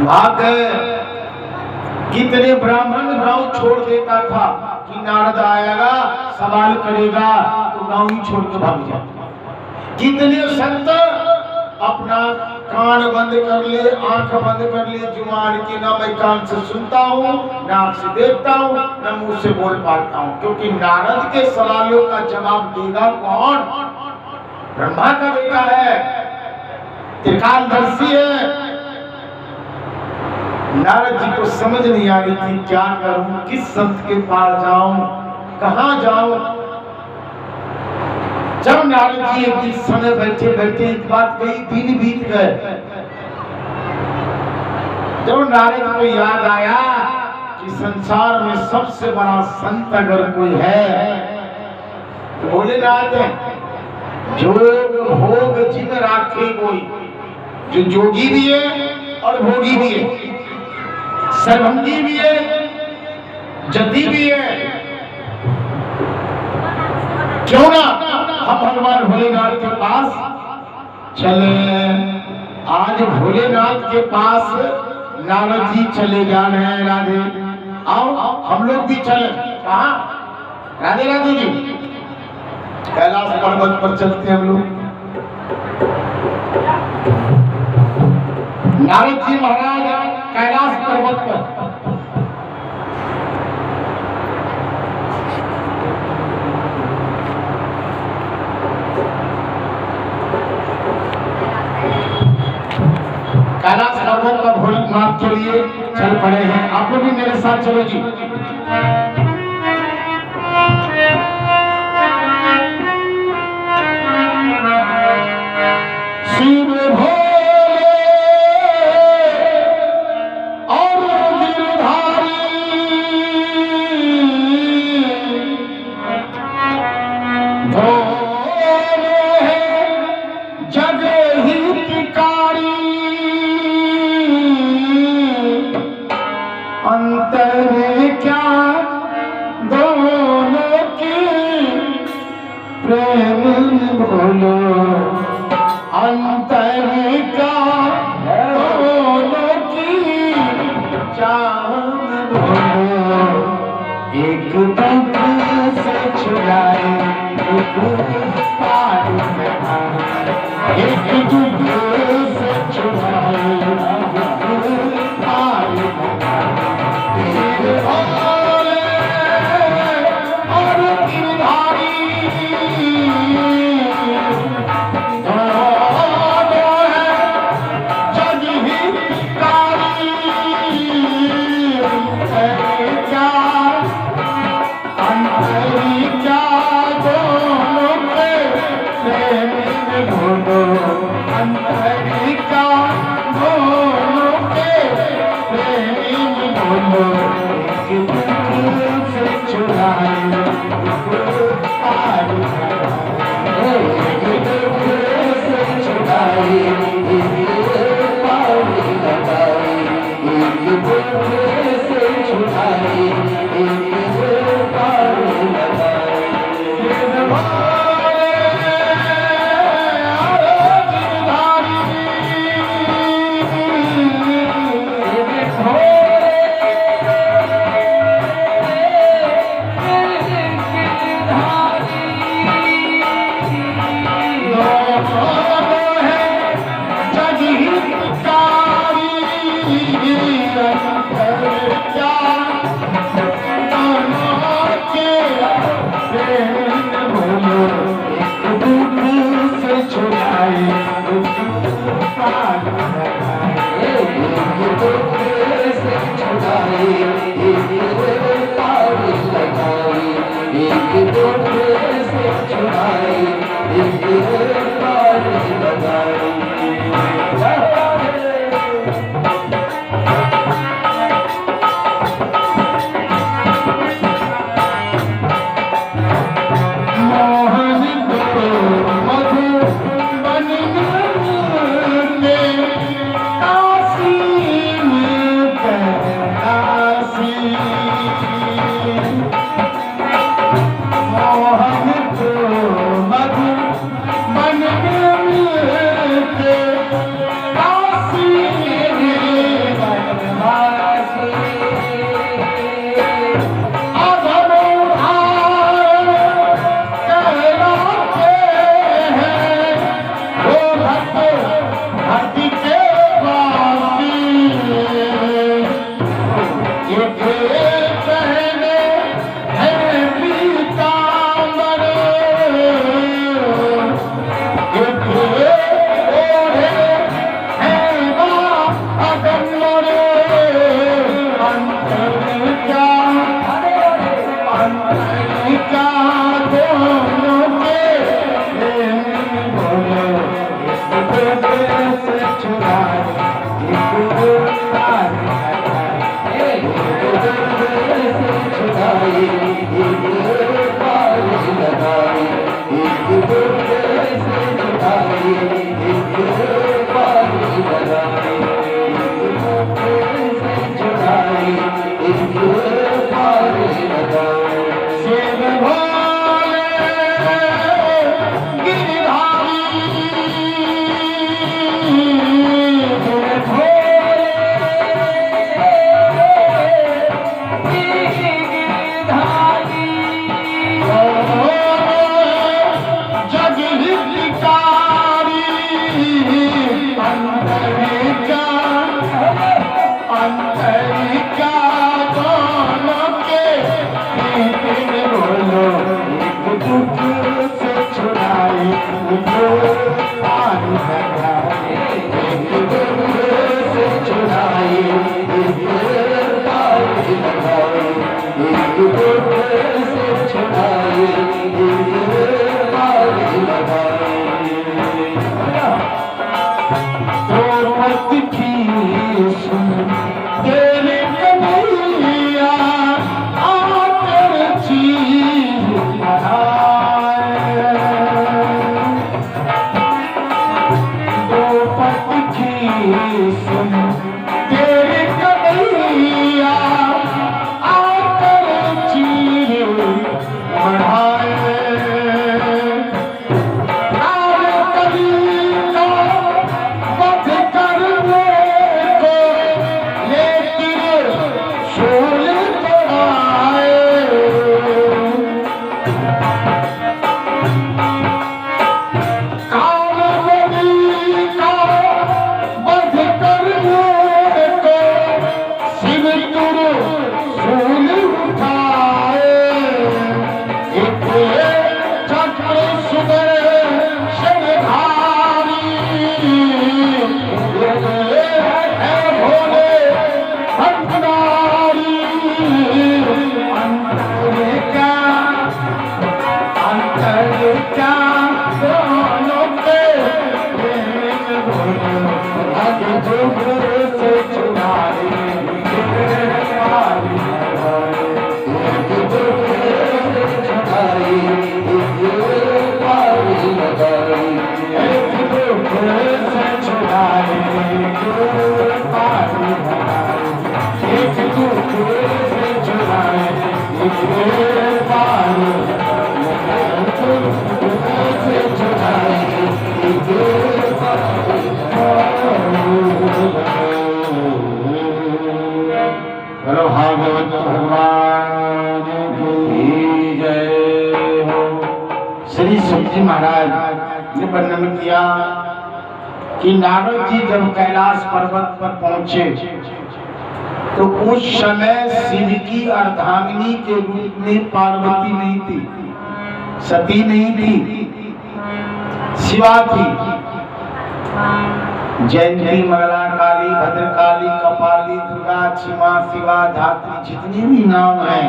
भाग गए। कितने ब्राह्मण गांव छोड़ देता था कि नारद आएगा सवाल करेगा तो गांव ही छोड़ के भाग जाता। कितने संत अपना कान बंद कर ले, आंख बंद कर ले, जुबान की ना मैं कान से सुनता हूँ, ना आंख से देखता हूँ, ना मुंह से बोल पाता हूँ, क्योंकि नारद के सवालों का जवाब देगा कौन? ब्रह्मा का बेटा है, त्रिकालदर्शी है। नारद जी को समझ नहीं आ रही थी क्या करूं, किस संत के पास जाऊं, कहां जाऊं। जब नारद जी एक दिन समय बैठे बैठे एक बात कही, दिन बीत गए। जब नारद को याद आया कि संसार में सबसे बड़ा संत अगर कोई है तो भोलेनाथ है। जोग भोग जिन राखे कोई, जो जोगी भी है और भोगी भी है, सर्वंगी भी है, जति भी है। क्यों ना हम भगवान भोलेनाथ के पास चले। आज भोलेनाथ के पास नारद जी चले जा रहे हैं। राधे आओ हम लोग भी चले। कहाँ? राधे राधे जी, कैलाश पर्वत पर चलते हैं हम लोग। नारद जी महाराज कैलाश पर्वत पर कैलाश पर्वत पर भोलेनाथ के लिए चल पड़े हैं। आप लोग भी मेरे साथ चलो जी। शिव भोले और गिरधारी, भोले जग हितकारी, अंतर क्या दोनों की प्रेम बोलो, अंतर क्या दोनों की चाहत बोलो। एक दुख से छुड़ाए एक पार में आए, एक दुख से छुड़ाए एक पार में आए। भोले और गिरधारी गिरधारी पति सुन तेरे कन्हैया आकर चीर बढ़ाए। द्रौपदी सुन तेरे कन्हैया आकर चीर बढ़ाए। बोलो भागवत भगवान की जय हो। श्री सुख जी महाराज ने वर्णन किया कि नारद जी जब कैलाश पर्वत पर पहुंचे तो उस समय शिव की अर्धांगिनी के रूप में पार्वती नहीं थी, सती नहीं थी, शिवा थी। जयंती, मंगला, काली, भद्रकाली, कपाली, दुर्गा, क्षमा, शिवा, धात्री, जितने भी नाम हैं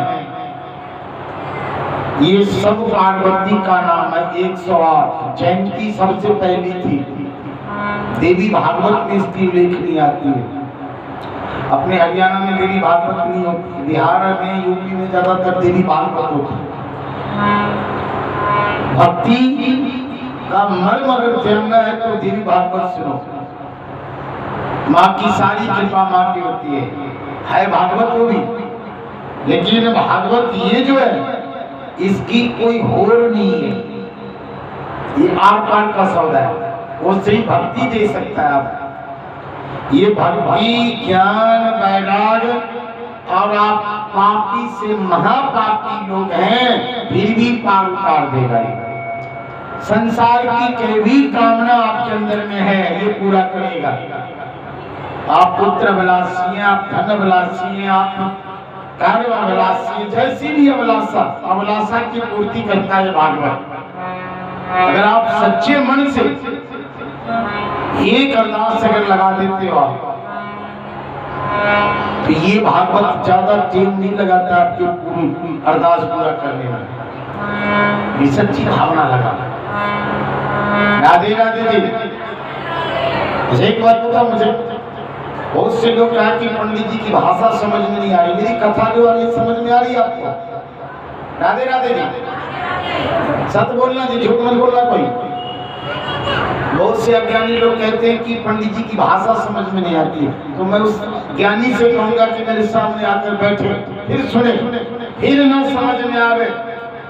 ये सब पार्वती का नाम है। 108। जयंती सबसे पहली थी। देवी भागवत में इसकी उल्लेख नहीं आती है। अपने हरियाणा में देवी भागवत नहीं होती, बिहार में, यूपी में ज्यादातर देवी भागवत होती। भक्ति का मर्म अगर जानना है तो देवी भागवत सुनो। माँ की सारी कृपा माँ की होती है भागवत वो भी, लेकिन भागवत ये जो है इसकी कोई होड़ नहीं है, ये आर पार का सौदा है, वो सही भक्ति दे सकता है आप। ये भक्ति, ज्ञान, वैराग्य, और आप पापी से महापापी लोग हैं फिर भी पार उतार देगा। संसार की कोई भी कामना आपके अंदर में है ये पूरा करेगा। आप पुत्र अभिलाषी हैं, आप धन अभिलाषी हैं, आप कार्य अभिलाषी हैं, जैसी भी अभिलाषा की पूर्ति करता है भागवत। अगर आप सच्चे मन से एक अरदास अगर लगा देते हो तो ये भागवत ज्यादा टाइम नहीं लगाता आपकी पूरी अरदास पूरा करने में। ये सच्ची भावना लगा। राधे राधे जी। एक बात बता, मुझे बहुत से लोग कहा कि पंडित जी की भाषा समझ में नहीं आ रही, मेरी कथा जो आ रही समझ में आ रही है आपको? राधे राधे जी। सत्य बोलना जी, झूठ मत बोलना कोई। बहुत से अज्ञानी लोग कहते हैं कि पंडित जी की भाषा समझ में नहीं आती है, तो मैं उस ज्ञानी से कहूंगा कि मेरे सामने आकर बैठे, फिर सुने, फिर ना समझ में आवे।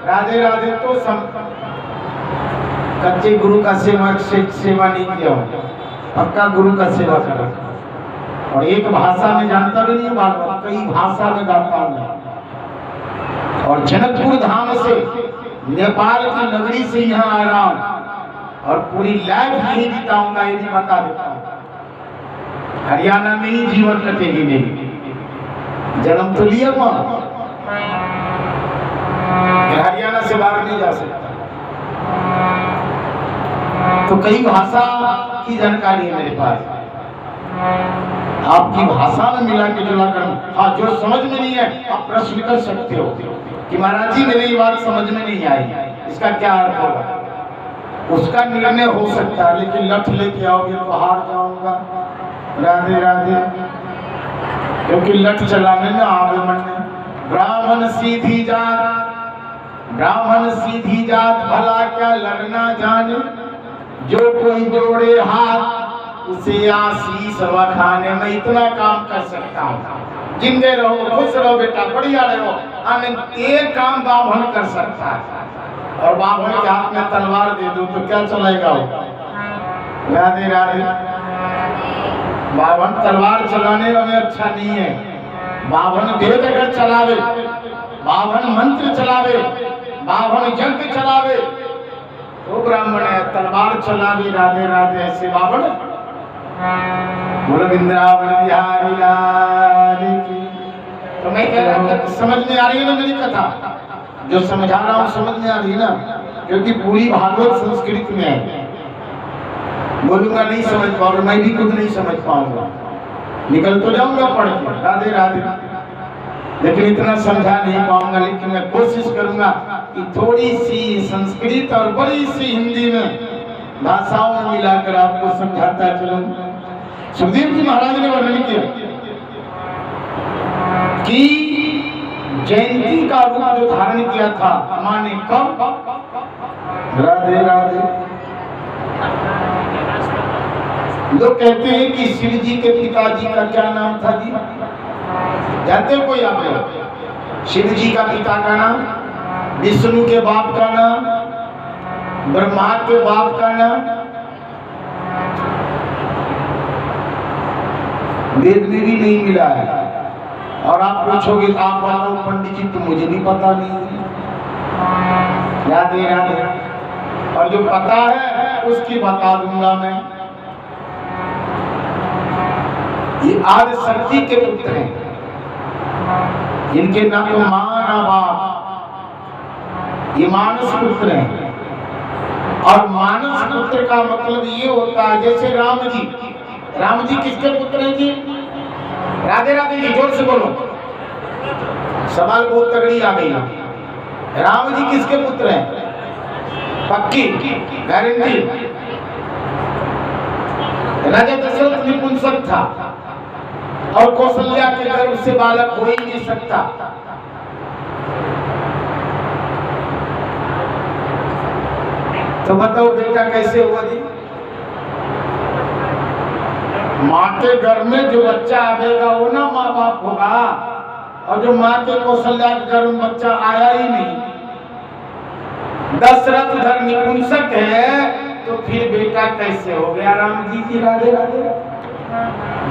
राधे राधे तो कच्चे गुरु का सेवा नहीं किया हो, पक्का गुरु का सेवा करो। और एक भाषा में जानता भी नहीं भागवत, कई भाषा में गाता हूँ। और जनकपुर धाम से नेपाल की नगरी से यहाँ आ रहा हूँ और पूरी लाइफ नहीं बिताऊंगा, ये भी बता देता हूँ। हरियाणा में ही जीवन कटेगी मेरी, जन्म तो लिया वहाँ, हरियाणा से बाहर नहीं जा सकता। तो कई भाषा की जानकारी है मेरे पास, आपकी भाषा में मिला के जुला कर। हाँ, जो समझ में नहीं है आप प्रश्न कर सकते हो कि महाराज जी मेरी बात समझ में नहीं आई, इसका क्या अर्थ होगा। उसका निर्णय हो सकता है, लेकिन लठ लेके आओगे तो हार जाऊंगा, राधे राधे। क्योंकि लठ चलाने में आवे मन। ब्राह्मण सीधी जात, ब्राह्मण सीधी जात, भला क्या लड़ना जाने। जो कोई जोड़े हाथ उसे आशीष बखाने। में इतना काम कर सकता हूँ। जिंदे रहो, खुश रहो बेटा, बढ़िया रहो। एक काम ब्राह्मण कर सकता है, और ब्राह्मण के हाथ में तलवार दे दो तो क्या चलेगा वो? राधे राधे। ब्राह्मण तलवार चलाने में अच्छा नहीं है। ब्राह्मण वेद अगर चलावे, ब्राह्मण मंत्र चलावे, ब्राह्मण यज्ञ चलावे तो ब्राह्मण है। तलवार चलावे राधे राधे ऐसे ब्राह्मण। बोलो वृंदावन बिहारी लाल की। तो मैं कह रहा था, समझ में आ रही है ना मेरी कथा? जो समझा रहा हूँ समझ में आ रही है ना? क्योंकि पूरी भागवत संस्कृत में है। बोलूंगा नहीं समझ पाऊंगा, मैं भी खुद नहीं समझ पाऊंगा, निकल तो जाऊंगा पढ़ के राधे राधे, लेकिन इतना समझा नहीं पाऊंगा। लेकिन मैं कोशिश करूंगा कि थोड़ी सी संस्कृत और बड़ी सी हिंदी में भाषाओं में मिलाकर आपको समझाता चलूं। सुखदेव जी महाराज ने वर्णन किया कि जयंती का रूप जो धारण किया था मां ने कब? राधे राधे। लोग कहते हैं कि शिव जी के पिताजी का क्या नाम था जी? जानते हो कोई आप लोग? शिव जी का पिता का नाम, विष्णु के बाप का नाम, ब्रह्मा के बाप का नाम वेद में भी नहीं मिला है। और आप पूछोगे आप बताओ पंडित जी, तो मुझे भी पता नहीं है। राधे राधे। और जो पता है उसकी बता दूंगा मैं। ये आदि शक्ति के पुत्र हैं, जिनके ना तो मां ना बाप, ये मानस पुत्र हैं। और मानस पुत्र का मतलब ये होता है, जैसे राम जी, राम जी किसके पुत्र हैं जी? राधे राधे जी, जोर से बोलो, सवाल बहुत तगड़ी आ गई। राम जी किसके पुत्र हैं? पक्की गारंटी? राजा दशरथ निपुंसक था और कौशल्या के गर्भ से बालक हो ही नहीं सकता। तो बताओ बेटा कैसे हुआ जी? माँ के घर में जो बच्चा आएगा वो ना माँ बाप होगा, और जो माँ के कौशल्या के घर में बच्चा आया ही नहीं। दशरथ धर्म निपुंसक है तो फिर बेटा कैसे हो गया राम जी की? राधे राधे।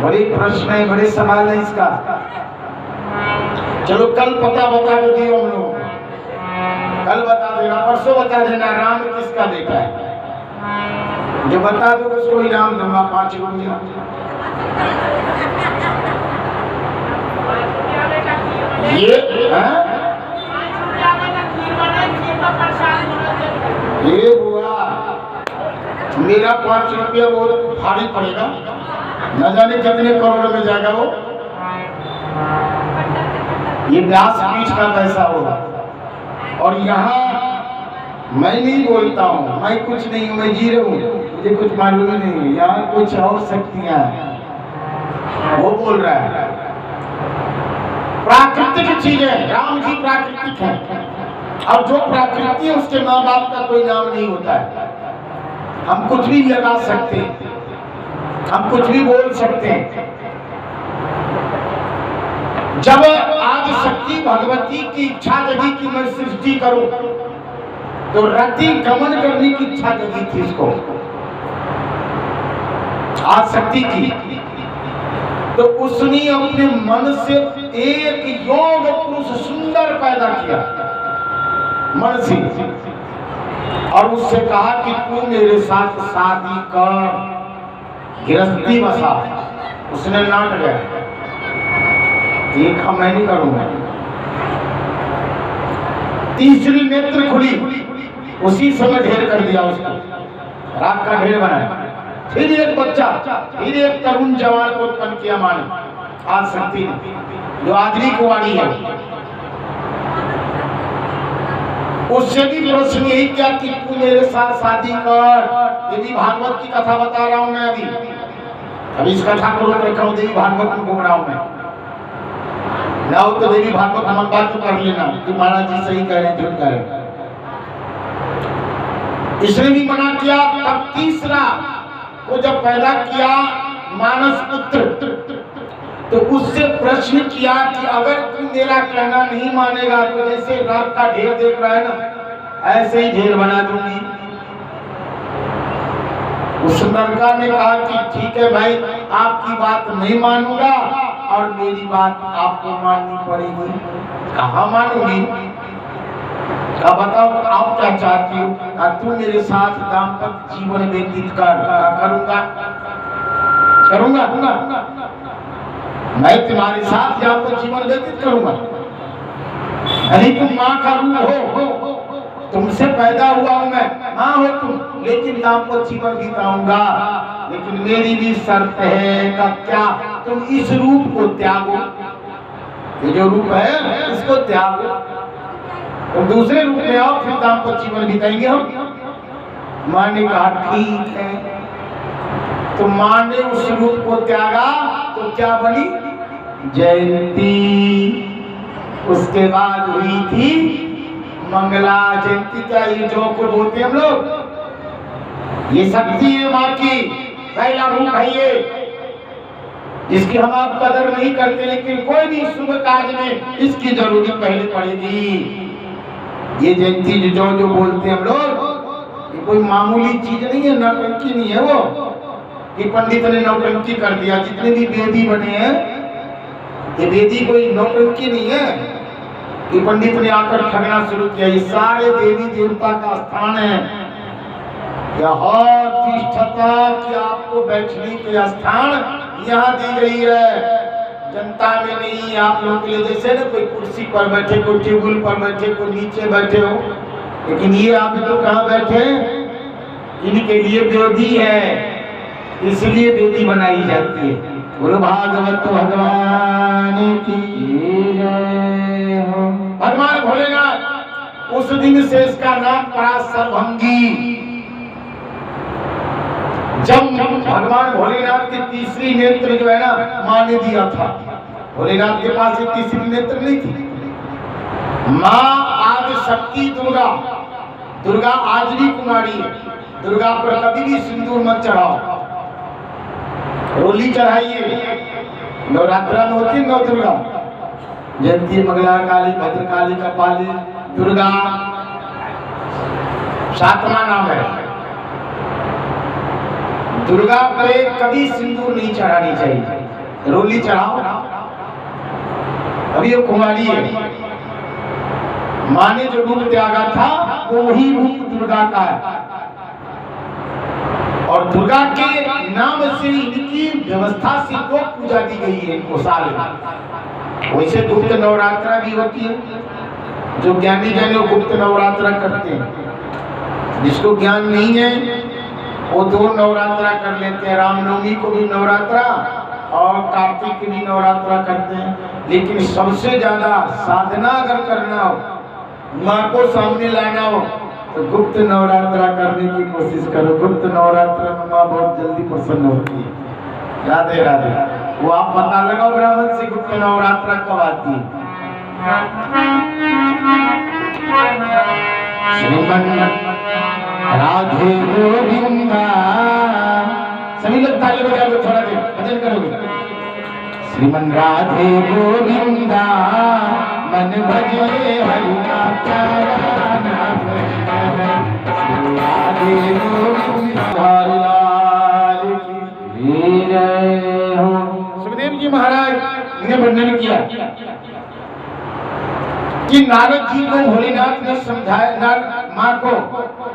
बड़ी प्रश्न है, बड़े सवाल है इसका। चलो कल पता बता के दियो हम लोग, कल बता देना, परसों बता देना राम किसका बेटा है। जो बता दो उसको इनाम दूंगा 5 रुपया। ये हुआ मेरा 5 रुपया बहुत भारी पड़ेगा, न जाने कितने करोड़ में जाएगा वो। ये व्यासपीठ का पैसा होगा। और यहाँ मैं नहीं बोलता हूँ, मैं कुछ नहीं हूँ, मैं जीरो हूँ, मुझे कुछ मालूम नहीं है। यहाँ कुछ और शक्तियाँ हैं, वो बोल रहा है। प्राकृतिक चीजें, राम जी प्राकृतिक है, और जो प्राकृतिक है उसके माँ बाप का कोई नाम नहीं होता है। हम कुछ भी लगा सकते हैं, हम कुछ भी बोल सकते हैं। जब आज शक्ति भगवती की इच्छा जगी कि मैं सृष्टि करूं, तो रति गमन करने की इच्छा जगी थी इसको, आज शक्ति की। तो उसने अपने मन से एक योग पुरुष सुंदर पैदा किया मन से, और उससे कहा कि तू मेरे साथ शादी कर, गृहस्थी बसा। उसने नाट गया, देखा मैं नहीं करूंगा। तीसरी नेत्र खुली, उसी समय ढेर कर दिया उसको, रात का ढेर बनाया। फिर एक बच्चा, फिर एक तरुण जवान को उत्पन्न किया माने आज शक्ति ने, जो आदमी कुंवारी है। उससे भी प्रश्न यही किया कि तू मेरे साथ शादी कर। ये भी भागवत की कथा बता रहा हूं मैं अभी। अभी इस कथा को रोक रखा हूँ, देवी भागवत में घूम रहा हूँ मैं ना हो तो देवी भागवत हम बात तो कर लेना कि महाराज जी सही कह रहे हैं झूठ कह रहे हैं। इसने भी मना किया। तब तीसरा को जब पैदा किया मानस पुत्र, तो उससे प्रश्न किया कि अगर तू मेरा कहना नहीं मानेगा तो जैसे रात का ढेर देख रहा है ना, ऐसे ही ढेर बना दूंगी। उस लड़का ने कहा कि ठीक है भाई, आपकी बात नहीं मानूंगा और मेरी बात आपको माननी पड़ेगी। कहाँ मानूंगी? क्या बताओ आप क्या चाहती हो? तू मेरे साथ दाम्पत्य जीवन व्यतीत कर। करूंगा करूंगा मैं तुम्हारे साथ दाम्पत्य जीवन व्यतीत करूंगा। अरे तुम माँ का रूप हो, तुमसे पैदा हुआ हूं मैं, माँ हो तुम, लेकिन दाम्पत्य जीवन बिताऊंगा। लेकिन मेरी भी शर्त है का क्या, तुम इस रूप को त्यागो, ये जो रूप है इसको त्यागो, तुम दूसरे रूप में आओ, फिर दाम्पत्य जीवन बिताएंगे हम। माँ ने कहा ठीक है। तो माँ ने उस रूप को त्यागा तो क्या बनी? जयंती। उसके बाद हुई थी मंगला। जयंती क्या, ये जो को बोलते हम लोग, ये शक्ति है माँ की, पहला रूप है ये, जिसकी हम आप कदर नहीं करते, लेकिन कोई भी शुभ कार्य में इसकी जरूरत पहले पड़ेगी। ये जयंती जो बोलते हैं हम लोग, ये कोई मामूली चीज नहीं है, नौटंकी नहीं है वो कि पंडित ने नौटंकी कर दिया। जितने भी वेदी बने हैं, ये वेदी कोई नौटंकी नहीं है कि पंडित ने आकर ठगना शुरू किया। ये सारे देवी देवता का स्थान है, यहाँ तीर्थता कि आपको बैठने के स्थान यहाँ दी गई है, जनता में नहीं। आप लोगों के लिए जैसे ना कोई कुर्सी पर बैठे, कोई टेबल पर बैठे, कोई नीचे बैठे हो, लेकिन ये आप तो कहाँ बैठे? इनके लिए वेदी है, इसलिए वेदी बनाई जाती है। बोलो भागवत भगवान की जय हो। भगवान भोलेनाथ, उस दिन से इसका नाम पड़ा सर्वभंगी। जब भगवान भोलेनाथ की तीसरी नेत्र जो है ना, माँ ने दिया था। भोलेनाथ के पास एक तीसरी नेत्र नहीं थी। माँ आदि शक्ति दुर्गा, दुर्गा आज भी कुमारी है। दुर्गा पर कभी भी सिंदूर मत चढ़ाओ, रोली चढ़ाइए। नवरात्रा में होती नौ दुर्गा, जयंती, मंगला काली, भद्रकाली, कपाली, दुर्गा, सातवां नाम है। दुर्गा पे कभी सिंदूर नहीं चढ़ानी चाहिए, रोली चढ़ाओ। अभी वो कुमारी है। माँ ने जो रूप त्यागा था वो वही रूप दुर्गा का है, और दुर्गा के नाम से इनकी व्यवस्था से तो पूजा दी गई है इनको साल। वैसे गुप्त नवरात्रा भी होती है, जो ज्ञानी जन लोग गुप्त नवरात्रा करते हैं। जिसको ज्ञान नहीं है वो दो नवरात्रा कर लेते हैं, रामनवमी को भी नवरात्रा और कार्तिक की भी नवरात्रा करते हैं। लेकिन सबसे ज्यादा साधना अगर करना हो, माँ को सामने लाना हो, तो गुप्त नवरात्रा करने की कोशिश करो। गुप्त नवरात्रा में माँ बहुत जल्दी प्रसन्न होती है। राधे राधे। वो आप पता लगाओ ब्राह्मण से गुप्त नवरात्रा कब आती है। राधे गोविंदा। सभी लोग ताली बजा लो, थोड़ा देर भजन करोगे। श्रीमन राधे गोविंदा, मन भजे हरि का प्यारा नाम। राधे गोविंदा की जय हो। सुखदेव जी महाराज ने वर्णन किया कि नारद जी को भोलेनाथ ने समझाया, माँ को,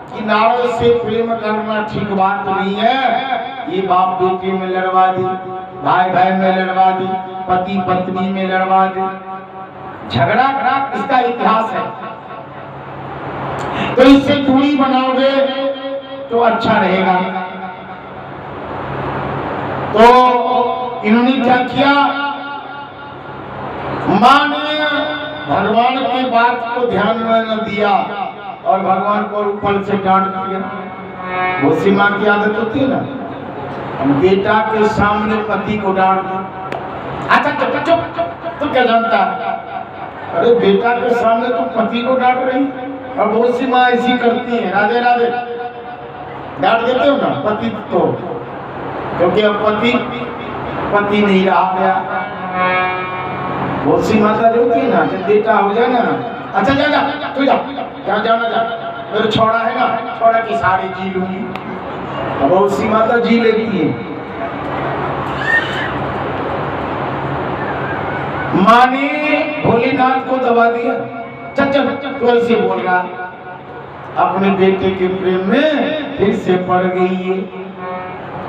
कि नारद से प्रेम करना ठीक बात नहीं है। ये बाप बेटे में लड़वा दी, भाई भाई में लड़वा दी, पति पत्नी में लड़वा दी, झगड़ा इसका इतिहास है। तो इससे दूरी बनाओगे तो अच्छा रहेगा। तो इन्होंने क्या किया, माँ ने भगवान की बात को ध्यान में न दिया और भगवान को ऊपर से डांट दिया। वो सीमा की आदत होती है ना, बेटा के सामने पति को डांट दो। अच्छा चुप चुप, तू क्या जानता है? अरे बेटा के सामने तू पति को डांट रही। और बहुत सी माँ ऐसी करती है, राधे राधे डांट देते हो ना पति को, क्योंकि अब पति नहीं रहा गया। बहुत सी माता जो होती है ना, जब बेटा हो जाए ना, अच्छा जा तू जा, जाना जा, मेरे छोड़ा है ना, छोड़ा की सारी जी लूंगी। अब बहुत सी माता जी लेती है। माँ ने भोलेनाथ को दबा दिया। चल चल तू ऐसे बोल रहा, अपने बेटे के प्रेम में फिर से पड़ गई है।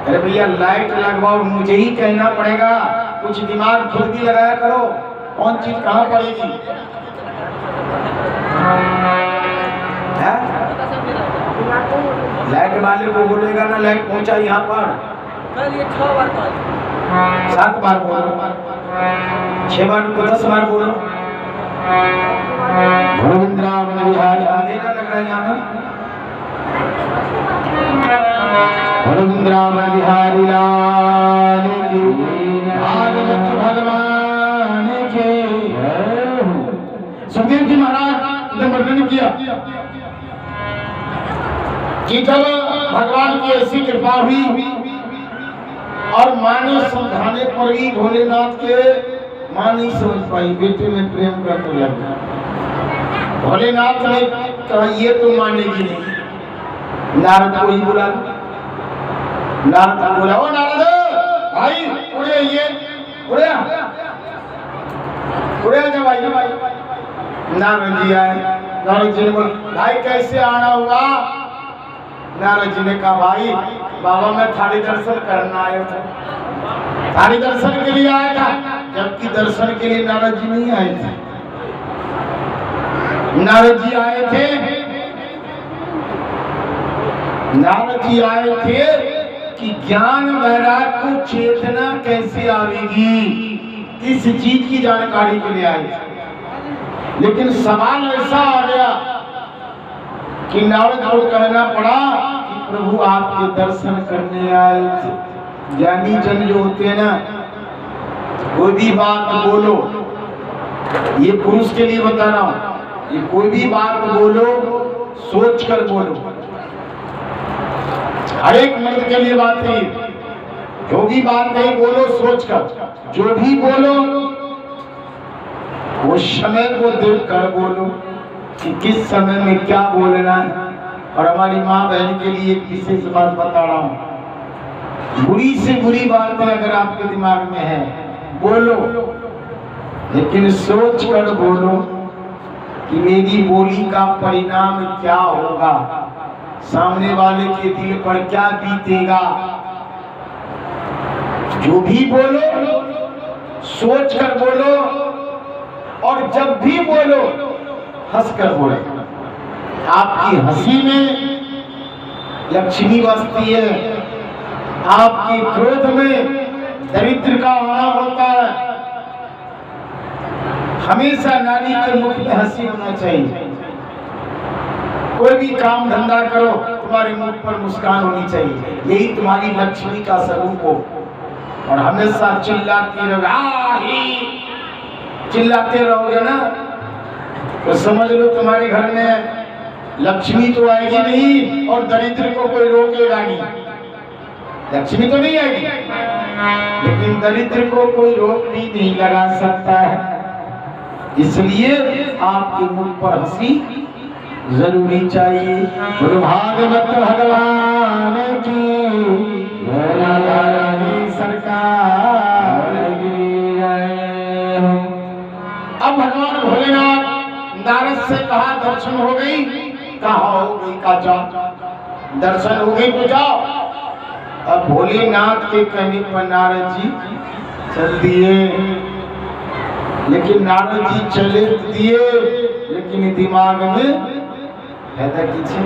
अरे भैया लाइट लगवाओ, मुझे ही कहना पड़ेगा, कुछ दिमाग खुद भी लगाया करो, कौन चीज कहाँ पड़ेगी। लाइट वाले को बोलेगा ना, लाइट पहुंचा यहाँ पर 7 बार बोलो, 6 बार को 10 बार बोलो। वृंदावन बिहारी अंधेरा लग रहा है यहाँ पर। वृंदावन बिहारी लाल की, भागवत भगवान के। सुखदेव जी महाराज ने वर्णन किया कि जब भगवान की ऐसी कृपा हुई और माँ ने समझाने पर भी भोलेनाथ के माँ नहीं समझ पाई, बेटे में प्रेम करने लगा। भोलेनाथ ने कहा ये तो मानेगी नहीं। नारद को ही बुला, नारद को बोला, ओ नारद भाई उड़े, ये उड़े जा भाई। नारद जी आए, नारद जी ने बोला भाई कैसे आना होगा? नारद जी ने कहा भाई बाबा मैं थारी दर्शन करना आया था, थारी दर्शन के लिए आया था। जबकि दर्शन के लिए नारद जी नहीं आए थे, नारद जी आए थे कि ज्ञान वैराग को चेतना कैसे आवेगी, इस चीज की जानकारी के लिए आए थे। लेकिन सवाल ऐसा आ गया कि नारद को कहना पड़ा कि प्रभु आपके दर्शन करने आए थे। ज्ञानी जन जो होते हैं ना, कोई भी बात बोलो, ये पुरुष के लिए बता रहा हूं, ये कोई भी बात बोलो सोच कर बोलो। हर एक मर्द के लिए बात है, जो भी बात नहीं बोलो सोच कर, जो भी बोलो वो समय को देख कर बोलो कि किस समय में क्या बोलना है। और हमारी माँ बहन के लिए एक विशेष बात बता रहा हूँ, बुरी से बुरी बातें अगर आपके दिमाग में है बोलो, लेकिन सोच कर बोलो कि मेरी बोली का परिणाम क्या होगा, सामने वाले के दिल पर क्या बीतेगा। जो भी बोलो सोच कर बोलो, और जब भी बोलो हंस कर बोलो। आपकी हंसी में लक्ष्मी बसती है, आपके क्रोध में दरिद्र का आना होता है। हमेशा नारी के मुख में हंसी होना चाहिए। कोई भी काम धंधा करो, तुम्हारे मुख पर मुस्कान होनी चाहिए, यही तुम्हारी लक्ष्मी का स्वरूप हो। और हमेशा चिल्लाते रहोगे ना, तो समझ लो तुम्हारे घर में लक्ष्मी तो आएगी नहीं और दरिद्र को कोई रोकेगा नहीं। लक्ष्मी तो नहीं आएगी, लेकिन दरिद्र को कोई रोक भी नहीं लगा सकता है। इसलिए आपके मुख पर हंसी जरूरी चाहिए। गुरु भागवत भगवान की सरकार की जय। अब भगवान भोलेनाथ नारद से कहा दर्शन हो गई, कहा हो गई का जाओ, दर्शन हो गई तो जाओ। अब भोलेनाथ के कहने पर नारद जी चल दिए, लेकिन नारद जी चले दिए, लेकिन दिमाग में पैदा कीजिए,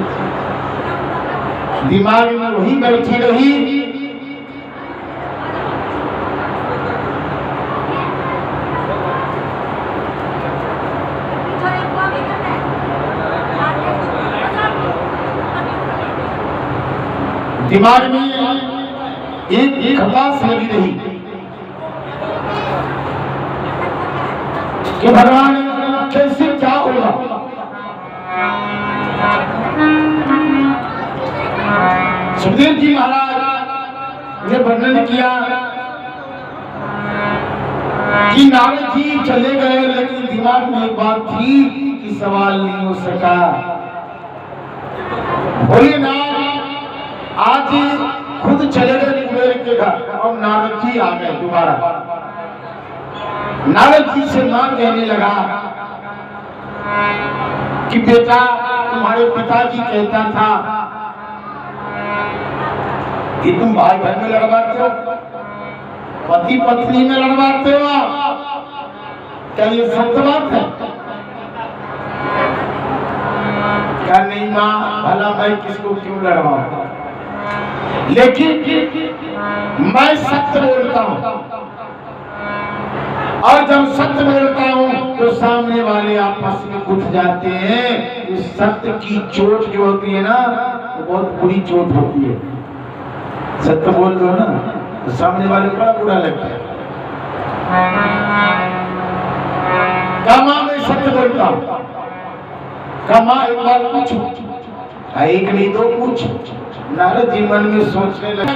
दिमाग में वही बैठी रही। दिमाग में एक खटास लगी रही कि भगवान कैसे क्या होगा। सुखदेव जी महाराज ने वर्णन किया कि नारद जी चले गए, लेकिन दिमाग में एक बात थी कि सवाल नहीं हो सका। भोलेनाथ आज खुद चले गए कुबेर के घर और नारद जी आ गए दोबारा। नारद जी से मां कहने लगा कि बेटा, तुम्हारे पिताजी कहता था कि तुम भाई भाई में लड़वाते हो, पति पत्नी में लड़वाते हो, क्या ये सत्य बात है? क्या नहीं मां, भला मैं किसको क्यों लड़वाऊं, लेकिन मैं सत्य बोलता हूं, और जब सत्य बोलता हूं तो सामने वाले आपस में उठ जाते हैं। इस सत्य की चोट जो होती है ना, वो बहुत बुरी चोट होती है। सत्य बोल दो ना तो सामने वाले को बड़ा बुरा लगता है। कमा में सत्य बोलता हूं, कमा एक बार पूछो, एक नहीं दो पूछ। नारद जी मन में सोचने लगे,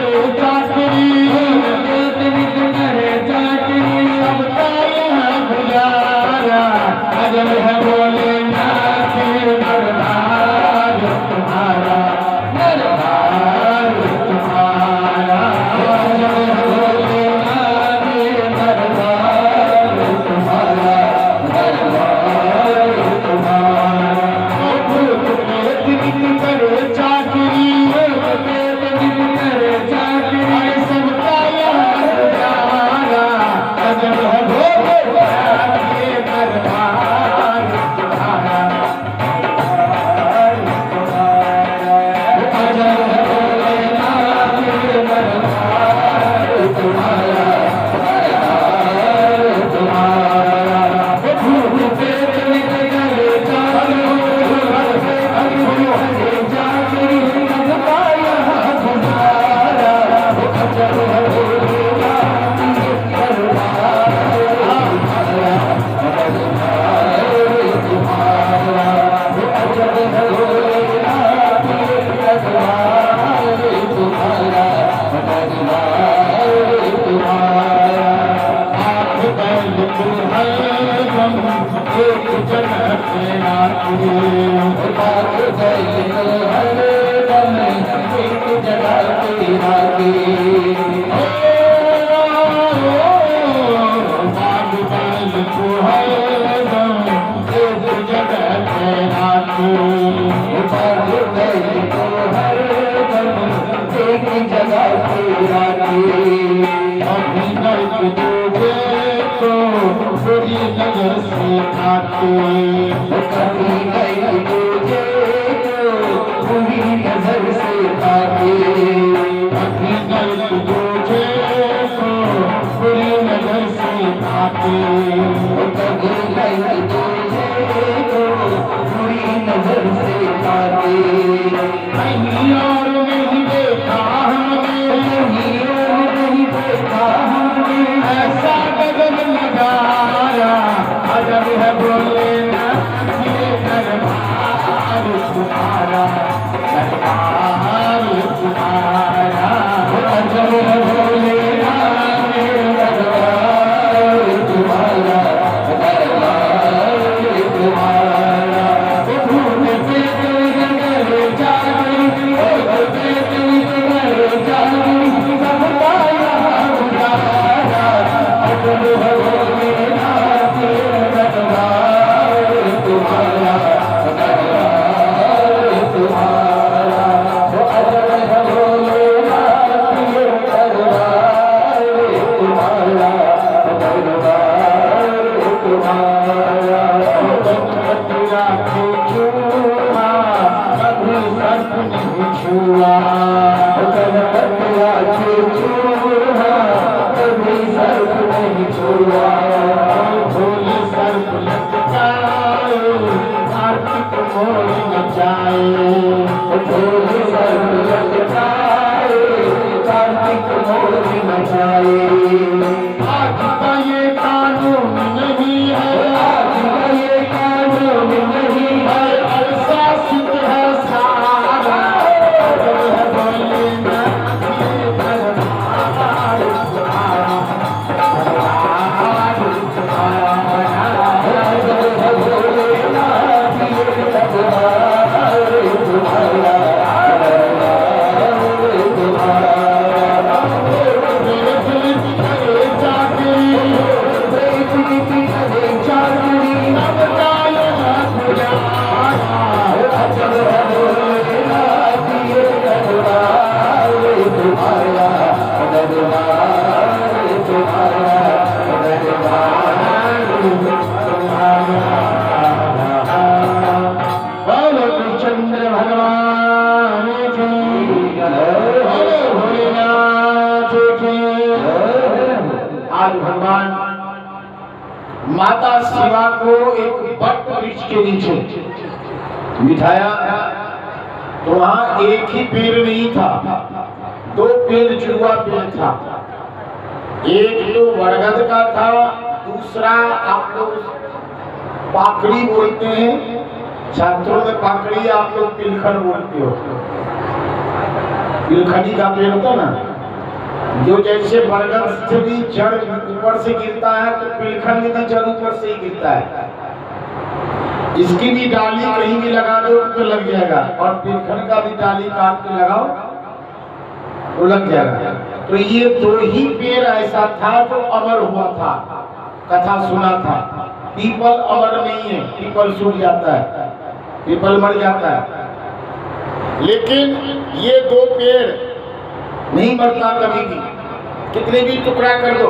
अजब है भोलेनाथ दरबार तुम्हारा, दरबार तुम्हारा, अजब है भोलेनाथ दरबार तुम्हारा, दरबार तुम्हारा। दिन करे चाकरी, दिन करे चाकरी, सबका यार प्यारा, अजब है भोलेनाथ दरबार तुम्हारा, अजब है भोलेनाथ दरबार तुम्हारा, दरबार तुम्हारा। भूत प्रेत निकले चाकरी, चाकरी सबका यहाँ तुम्हारा, अजब है भोलेनाथ दरबार नजर से खाते, कभी नहीं तुझे तो बुरी नजर से खाते, कभी नहीं तुझे तो बुरी नजर से खाते, कभी नहीं तुझे तो बुरी नजर से खाते। कहीं और नहीं देखा हमने, कहीं और नहीं देखा हमने ऐसा गगन नजारा, अजब है भोलेनाथ दरबार तुम्हारा, दरबार तुम्हारा, अजब है भोलेनाथ दरबार तुम्हारा, दरबार तुम्हारा। भूत प्रेत निकले चाकरी, भूत प्रेत निकले चाकरी, सबका यहाँ उजाला, अजब है भोलेनाथ आज भगवान माता शिवा को एक वट वृक्ष के नीचे बिठाया। तो वहां एक ही पेड़ नहीं था, दो पेड़ जुड़वा पेड़ था। एक तो बरगद का था, दूसरा आप लोग पाकड़ी बोलते हैं, छात्रों में पाकड़ी, आप लोग पिलखन बोलते हो। पिलखनी का पेड़ होता ना, जो जैसे बरगद से भी जड़ ऊपर से गिरता है, तो पिलखन में भी जड़ ऊपर से ही गिरता है। इसकी भी डाली कहीं भी लगा दो तो लग जाएगा, और पिलखन का भी डाली काट के लगाओ तो लग जाएगा। तो ये दो ही पेड़ ऐसा था जो अमर हुआ था, कथा सुना था। पीपल अमर नहीं है, पीपल सूख जाता है, पीपल मर जाता है, लेकिन ये दो पेड़ नहीं मरता कभी भी, कितने भी टुकड़ा कर दो।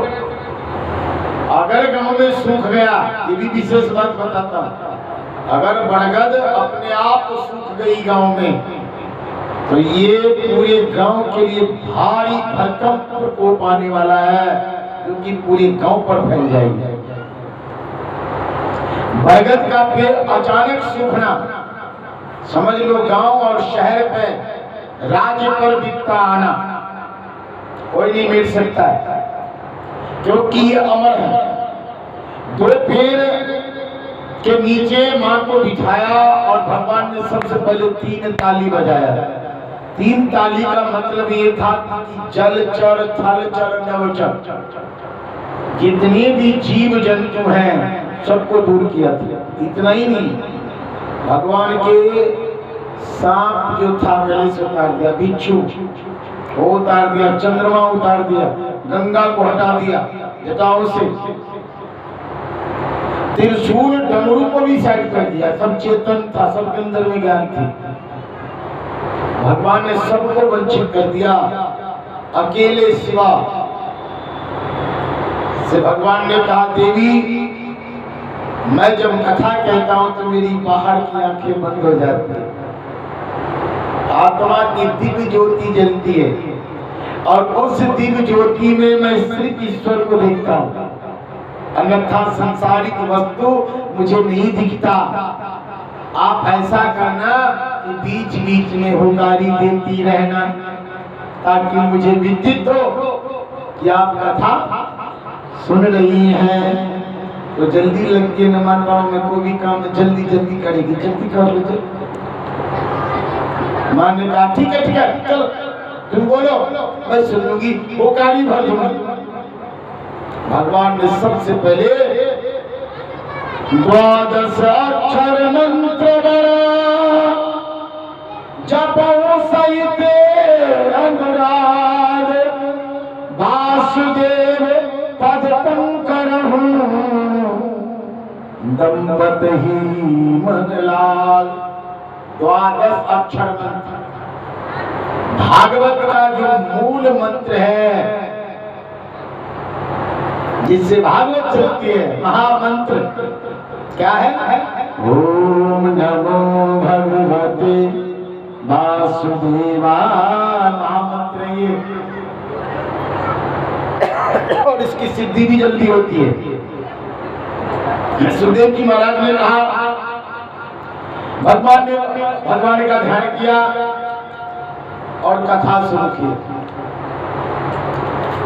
अगर गांव में सूख गया, ये भी विशेष बात बताता हूँ, अगर बरगद अपने आप सूख गई गांव में, तो ये पूरे गांव के लिए भारी भरकम प्रकोप आने वाला है, क्योंकि पूरे गांव पर फैल जाएगी। बरगद का पेड़ अचानक सूखना, समझ लो गांव और शहर में राज्य पर विपदा आना, कोई नहीं मिल सकता है, क्योंकि ये अमर है। दो पेड़ के नीचे मां को बिठाया और भगवान ने सबसे पहले 3 ताली बजाया। 3 ताली का मतलब ये था कि जल चर थल चर नवचर, जितने भी जीव जंतु हैं सबको दूर किया था। इतना ही नहीं, भगवान के सांप जो था गले से उतार दिया, बिच्छू वो उतार दिया, चंद्रमा उतार दिया, गंगा को हटा दिया जटाओं से, त्रिशूल डमरू को भी साइड कर दिया। सब चेतन था, सबके अंदर में ज्ञान थी। भगवान ने सबको वंचित कर दिया, अकेले शिवा से भगवान ने कहा, देवी मैं जब कथा कहता हूं तो मेरी बाहर की आंखें बंद हो जाती है, आत्मा की दिव्य ज्योति जलती है, और उस दिव्य ज्योति में मैं सिर्फ ईश्वर को देखता हूं, अन्यथा सांसारिक वस्तु मुझे नहीं दिखता। आप ऐसा करना कि बीच बीच में हुंकारी देती रहना, ताकि मुझे विदित हो कि आप कथा सुन रही हैं। तो जल्दी लग के न मान पाओ, मैं कोई भी काम जल्दी जल्दी करेगी, जल्दी कर लो। मां ने कहा ठीक है चलो तुम बोलो, मैं सुन लूंगी, हुंकारी भर दूंगी। भगवान ने सबसे पहले 12 अक्षर मंत्र बड़ा जपो सहित अनुराग, वासुदेव पद पंकरहु दंपत ही मन लाल। 12 अक्षर मंत्र भागवत का जो मूल मंत्र है, जिससे भागवत चलती है, महामंत्र क्या है? ओम नमो भगवते वासुदेवाय, महामंत्र ये, और इसकी सिद्धि भी जल्दी होती है। सुखदेव जी महाराज ने कहा, भगवान का ध्यान किया और कथा शुरू की।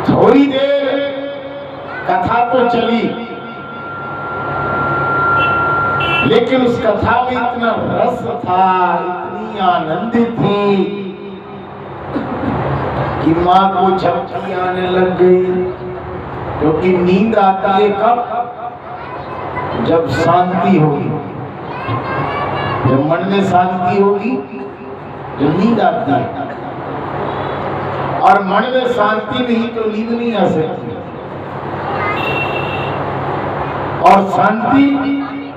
थोड़ी देर कथा तो चली, लेकिन उस कथा में इतना रस था, इतनी आनंदित थी कि मां को झपकी आने लग गई। क्योंकि नींद आती है कब? जब शांति होगी, जब मन में शांति होगी, जब नींद आती है। और मन में शांति नहीं तो नींद नहीं आ सकती। और शांति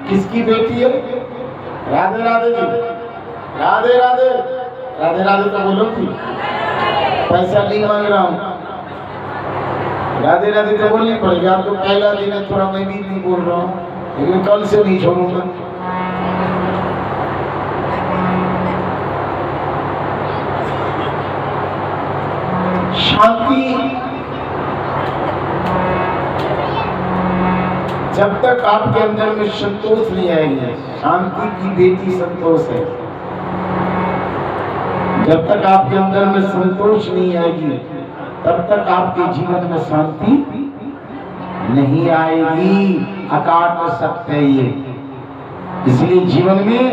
किसकी बेटी है? राधे राधे जी, राधे राधे, राधे राधे तो बोलो थी, पैसा नहीं मांग रहा हूँ, राधे राधे तो बोलनी पड़ेगी। आपको पहला दिन है, थोड़ा मैं भी नहीं बोल रहा हूँ, लेकिन कल से नहीं छोड़ूंगा। शांति जब तक आपके अंदर में संतोष नहीं आएगी, शांति की बेटी संतोष है, जब तक आपके अंदर में संतोष नहीं आएगी तब तक आपके जीवन में शांति नहीं आएगी। अकाट सत्य है ये। इसलिए जीवन में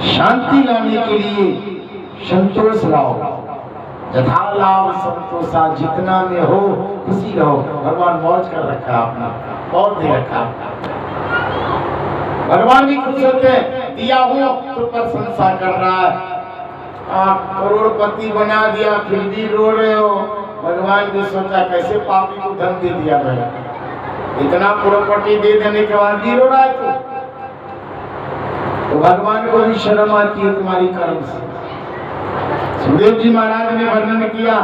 शांति लाने के लिए संतोष लाओ। यथा लाभ संतोषा, जितना में हो खुशी रहो। भगवान मौज कर रखा आपने, बहुत दे रखा। भगवान भी खुश होते हैं, दिया हो तो प्रशंसा कर रहा है। करोड़पति बना दिया फिर भी रो रहे हो। भगवान ने सोचा कैसे पापी को धन दे दिया मैं, इतना प्रॉपर्टी दे देने के बाद भी रो रहा है तो भगवान को भी शर्म आती है तुम्हारी कर्म से। सुखदेव जी महाराज ने वर्णन किया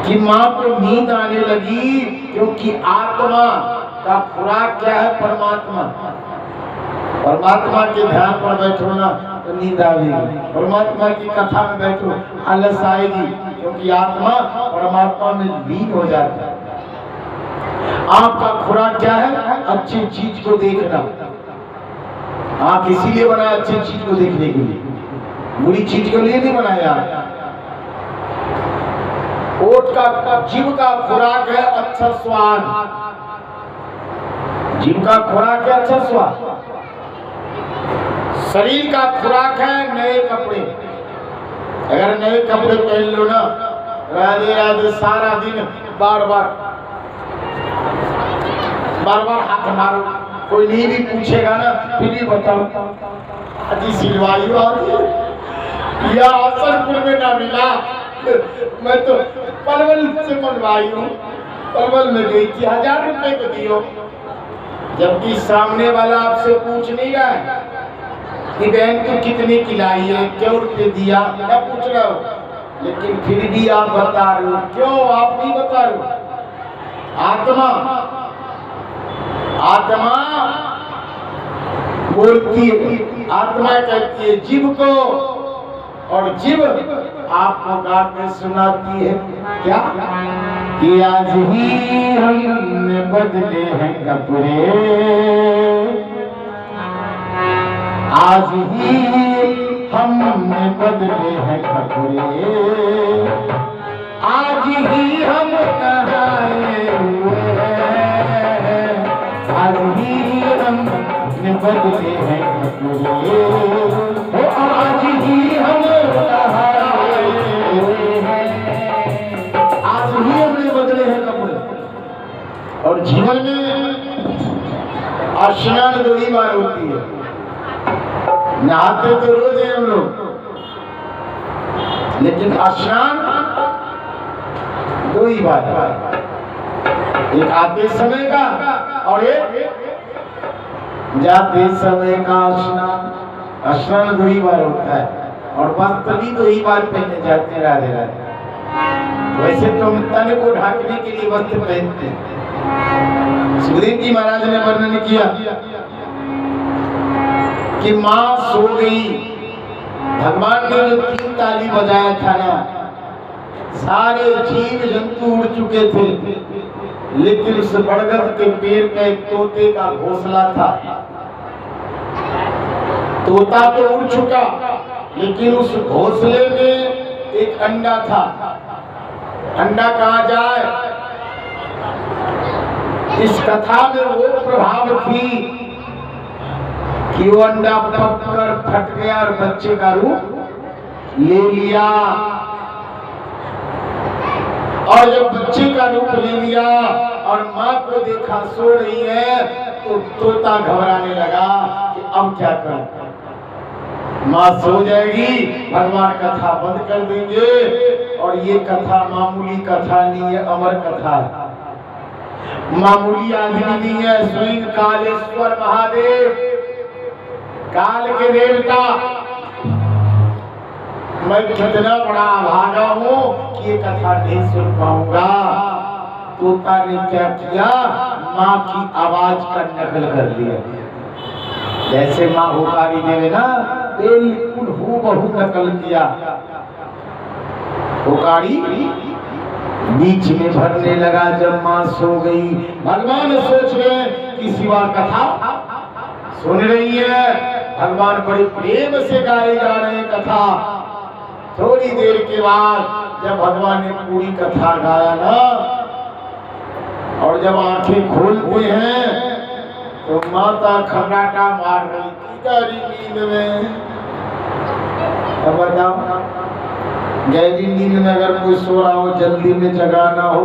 कि मां को नींद आने लगी क्योंकि आत्मा का खुराक क्या है? परमात्मा। परमात्मा के ध्यान पर बैठो ना तो नींद आएगी, परमात्मा की कथा में बैठो आलस आएगी, क्योंकि आत्मा परमात्मा में लीन हो जाता है। आपका खुराक क्या है? अच्छी चीज को देखना। आप इसीलिए बनाया अच्छी चीज को देखने के लिए, बुरी चीज के लिए नहीं बनाया। ओठ का, जीव का खुराक है अच्छा स्वाद, जीव का खुराक है अच्छा स्वाद। शरीर का खुराक है नए कपड़े। अगर नए कपड़े पहन लो ना, राधे राधे सारा दिन बार बार हाथ मारो, कोई नहीं भी पूछेगा ना फिर भी बताओ अजी सिलवाई या हसनपुर में ना मिला, मैं तो पलवल से मनवाई हूँ, पलवल में गई थी, 1000 रुपए को दियो। जबकि सामने वाला आपसे पूछ नहीं रहा है कि बहन तू कितनी खिलाई है, क्यों रुपये दिया, क्या पूछ रहे हो, लेकिन फिर भी आप बता रहे हो। क्यों आप नहीं बता रहे हो? आत्मा बोलती है, आत्मा कहती है जीव को, और जीव आपको गा के सुनाती है क्या कि आज ही हमने बदले हैं कपड़े, आज ही हमने बदले हैं कपड़े, आज ही हम नहाए हुए हैं, आज ही हमने बदले हैं कपड़े, आज ही हम नहाए हुए हैं, आज ही हमने बदले हैं कपड़े। और जीवन में स्नान 2 ही बार होती है। नहाते तो रोज हैं हम लोग, लेकिन स्नान 2 ही बार, एक आते समय का और एक जाते समय का स्नान। स्नान 2 ही बार होता है, और वस्त्र भी 2 ही बार पहने जाते हैं। राधे राधे। वैसे तो तन को ढांकने के लिए वस्त्र पहनते हैं। सुखदेव जी महाराज ने वर्णन किया कि मां सो गई, भगवान ने जो 3 ताली बजाया था ना, सारे जीव जंतु उड़ चुके थे, लेकिन उस बरगद के पेड़ में एक तोते का घोंसला था। तोता तो उड़ चुका, लेकिन उस घोंसले में एक अंडा था। अंडा कहाँ जाए? इस कथा में वो प्रभाव थी कि वो अंडा पककर फट गया और बच्चे का रूप ले लिया। और जब बच्चे का रूप ले लिया और माँ को देखा सो रही है, तो तोता घबराने लगा कि अब क्या करूं, माँ सो जाएगी, भगवान कथा बंद कर देंगे। और ये कथा मामूली कथा नहीं है, अमर कथा है, मामूली आदमी नहीं है। स्वयं कालेश्वर महादेव, काल के देवता, मैं कितना बड़ा भागा हूँ कि ये कथा नहीं सुन पाऊंगा। तोता ने क्या किया? माँ की आवाज का नकल कर लिया। जैसे माँ हुकारी देवे ना, बिल्कुल हूबहू नकल किया। हुकारी बीच में भरने लगा जब मां सो गई। भगवान सोच गए कि शिवा कथा सुन रही है, भगवान बड़े प्रेम से गाए जा रहे कथा। थोड़ी देर के बाद जब भगवान ने पूरी कथा गाया ना, और जब आंखें खोलते हैं तो माता खर्राटा मार रही थी गहरी नींद में। अब बताओ, गहरी नींद में अगर कोई सो रहा हो, जल्दी में जगाना हो